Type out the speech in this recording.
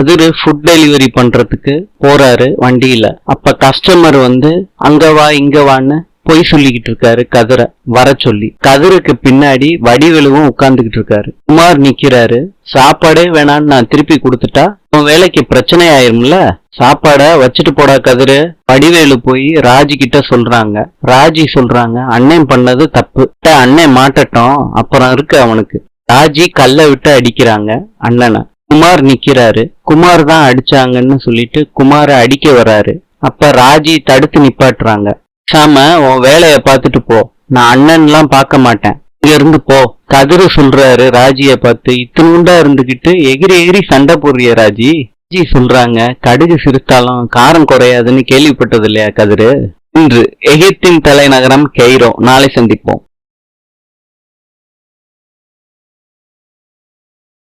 கதிரு food delivery பண்றதுக்கு போறாரு வண்டியில. அப்ப கஸ்டமர் அங்க வா இங்க வான்னு பொய் சொல்லிக்கிட்டு இருக்காரு கதிரை வர சொல்லி. கதிருக்கு பின்னாடி வடிவேலுவும் உட்கார்ந்துகிட்டு இருக்காரு. குமார் நிக்கிறாரு. சாப்பாடே வேணான்னு நான் திருப்பி கொடுத்துட்டா உன் வேலைக்கு பிரச்சனை ஆயிரும்ல, சாப்பாட வச்சுட்டு போடா கதிரு. வடிவேலு போய் ராஜி கிட்ட சொல்றாங்க. ராஜி சொல்றாங்க, அண்ணன் பண்ணது தப்பு, அண்ணன் மாட்டட்டும், அப்புறம் இருக்கு அவனுக்கு. ராஜி கல்ல விட்டு அடிக்கிறாங்க அண்ணனை. குமார் நிக்கிறாரு. குமார் தான் அடிச்சாங்கன்னு சொல்லிட்டு குமார அடிக்க வராரு. அப்ப ராஜி தடுத்து நிப்பாட்டுறாங்க. சாம உன் வேலைய பாத்துட்டு போ, நான் அண்ணன்லாம் பார்க்க மாட்டேன், இங்க இருந்து போ. கதிரு சொல்றாரு ராஜிய பார்த்து, இத்தினுண்டா இருந்துகிட்டு எகிரி எகிரி சண்டை போடுறிய ராஜி. ராஜி சொல்றாங்க, கடுகு சிரித்தாலும் காரம் குறையாதுன்னு கேள்விப்பட்டது இல்லையா கதிரு. இன்று எகிப்தின் தலைநகரம் கெய்ரோ. நாளை சந்திப்போம்.